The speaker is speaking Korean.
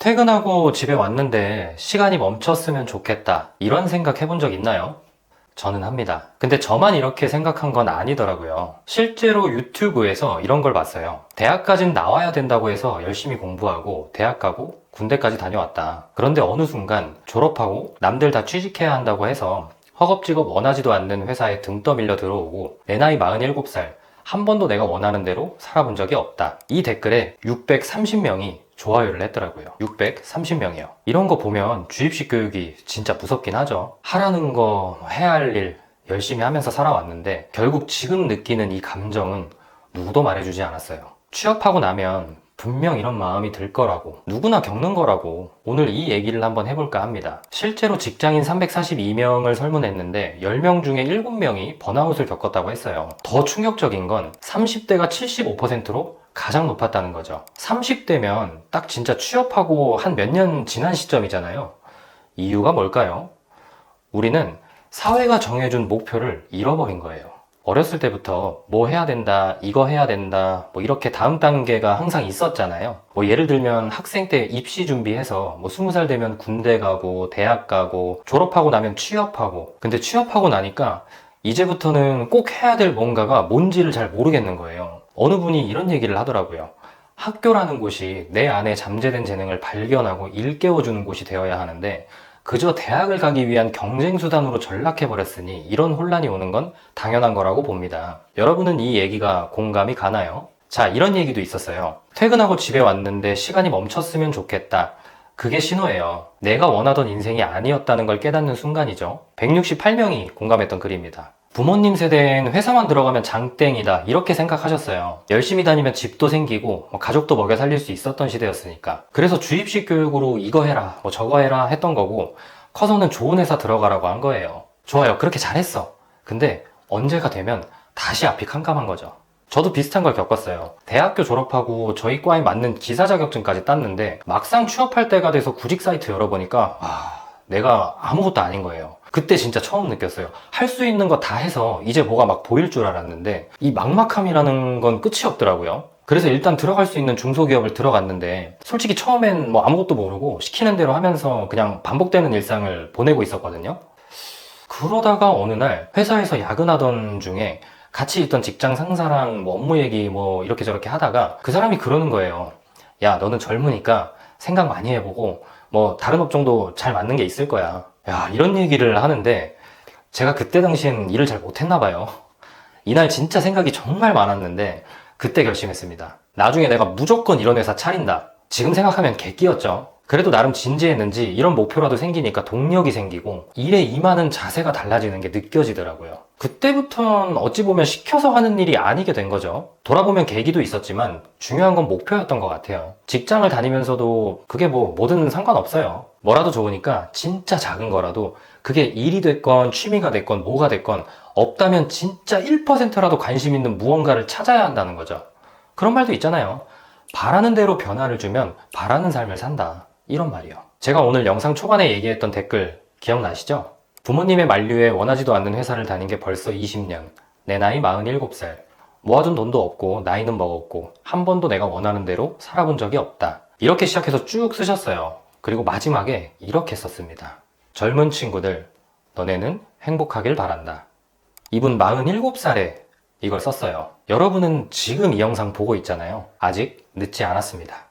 퇴근하고 집에 왔는데 시간이 멈췄으면 좋겠다. 이런 생각 해본 적 있나요? 저는 합니다. 근데 저만 이렇게 생각한 건 아니더라고요. 실제로 유튜브에서 이런 걸 봤어요. 대학까진 나와야 된다고 해서 열심히 공부하고 대학 가고 군대까지 다녀왔다. 그런데 어느 순간 졸업하고 남들 다 취직해야 한다고 해서 허겁지겁 원하지도 않는 회사에 등 떠밀려 들어오고 내 나이 47살 한 번도 내가 원하는 대로 살아본 적이 없다. 이 댓글에 630명이 좋아요를 했더라고요. 630명이요. 이런 거 보면 주입식 교육이 진짜 무섭긴 하죠. 하라는 거, 해야 할 일 열심히 하면서 살아왔는데 결국 지금 느끼는 이 감정은 누구도 말해주지 않았어요. 취업하고 나면 분명 이런 마음이 들 거라고, 누구나 겪는 거라고 오늘 이 얘기를 한번 해볼까 합니다. 실제로 직장인 342명을 설문했는데 10명 중에 7명이 번아웃을 겪었다고 했어요. 더 충격적인 건 30대가 75%로 가장 높았다는 거죠. 30대면 딱 진짜 취업하고 한 몇 년 지난 시점이잖아요. 이유가 뭘까요? 우리는 사회가 정해준 목표를 잃어버린 거예요. 어렸을 때부터 뭐 해야 된다, 이거 해야 된다, 뭐 이렇게 다음 단계가 항상 있었잖아요. 뭐 예를 들면 학생 때 입시 준비해서 뭐 20살 되면 군대 가고 대학 가고 졸업하고 나면 취업하고, 근데 취업하고 나니까 이제부터는 꼭 해야 될 뭔가가 뭔지를 잘 모르겠는 거예요. 어느 분이 이런 얘기를 하더라고요. 학교라는 곳이 내 안에 잠재된 재능을 발견하고 일깨워주는 곳이 되어야 하는데 그저 대학을 가기 위한 경쟁수단으로 전락해버렸으니 이런 혼란이 오는 건 당연한 거라고 봅니다. 여러분은 이 얘기가 공감이 가나요? 자, 이런 얘기도 있었어요. 퇴근하고 집에 왔는데 시간이 멈췄으면 좋겠다. 그게 신호예요. 내가 원하던 인생이 아니었다는 걸 깨닫는 순간이죠. 168명이 공감했던 글입니다. 부모님 세대엔 회사만 들어가면 장땡이다 이렇게 생각하셨어요. 열심히 다니면 집도 생기고 가족도 먹여 살릴 수 있었던 시대였으니까. 그래서 주입식 교육으로 이거 해라 뭐 저거 해라 했던 거고, 커서는 좋은 회사 들어가라고 한 거예요. 좋아요, 그렇게 잘했어. 근데 언제가 되면 다시 앞이 캄캄한 거죠. 저도 비슷한 걸 겪었어요. 대학교 졸업하고 저희 과에 맞는 기사 자격증까지 땄는데 막상 취업할 때가 돼서 구직 사이트 열어보니까 내가 아무것도 아닌 거예요. 그때 진짜 처음 느꼈어요. 할 수 있는 거 다 해서 이제 뭐가 막 보일 줄 알았는데 이 막막함이라는 건 끝이 없더라고요. 그래서 일단 들어갈 수 있는 중소기업을 들어갔는데 솔직히 처음엔 뭐 아무것도 모르고 시키는 대로 하면서 그냥 반복되는 일상을 보내고 있었거든요. 그러다가 어느 날 회사에서 야근하던 중에 같이 있던 직장 상사랑 뭐 업무 얘기 뭐 이렇게 저렇게 하다가 그 사람이 그러는 거예요. 야, 너는 젊으니까 생각 많이 해보고 뭐 다른 업종도 잘 맞는 게 있을 거야. 야, 이런 얘기를 하는데 제가 그때 당시엔 일을 잘 못했나 봐요. 이날 진짜 생각이 정말 많았는데 그때 결심했습니다. 나중에 내가 무조건 이런 회사 차린다. 지금 생각하면 개끼였죠. 그래도 나름 진지했는지 이런 목표라도 생기니까 동력이 생기고 일에 임하는 자세가 달라지는 게 느껴지더라고요. 그때부턴 어찌 보면 시켜서 하는 일이 아니게 된 거죠. 돌아보면 계기도 있었지만 중요한 건 목표였던 것 같아요. 직장을 다니면서도 그게 뭐든 상관없어요. 뭐라도 좋으니까 진짜 작은 거라도 그게 일이 됐건 취미가 됐건 뭐가 됐건 없다면 진짜 1%라도 관심 있는 무언가를 찾아야 한다는 거죠. 그런 말도 있잖아요. 바라는 대로 변화를 주면 바라는 삶을 산다. 이런 말이요. 제가 오늘 영상 초반에 얘기했던 댓글 기억나시죠? 부모님의 만류에 원하지도 않는 회사를 다닌 게 벌써 20년. 내 나이 47살. 모아둔 돈도 없고 나이는 먹었고 한 번도 내가 원하는 대로 살아본 적이 없다. 이렇게 시작해서 쭉 쓰셨어요. 그리고 마지막에 이렇게 썼습니다. 젊은 친구들, 너네는 행복하길 바란다. 이분 47살에 이걸 썼어요. 여러분은 지금 이 영상 보고 있잖아요. 아직 늦지 않았습니다.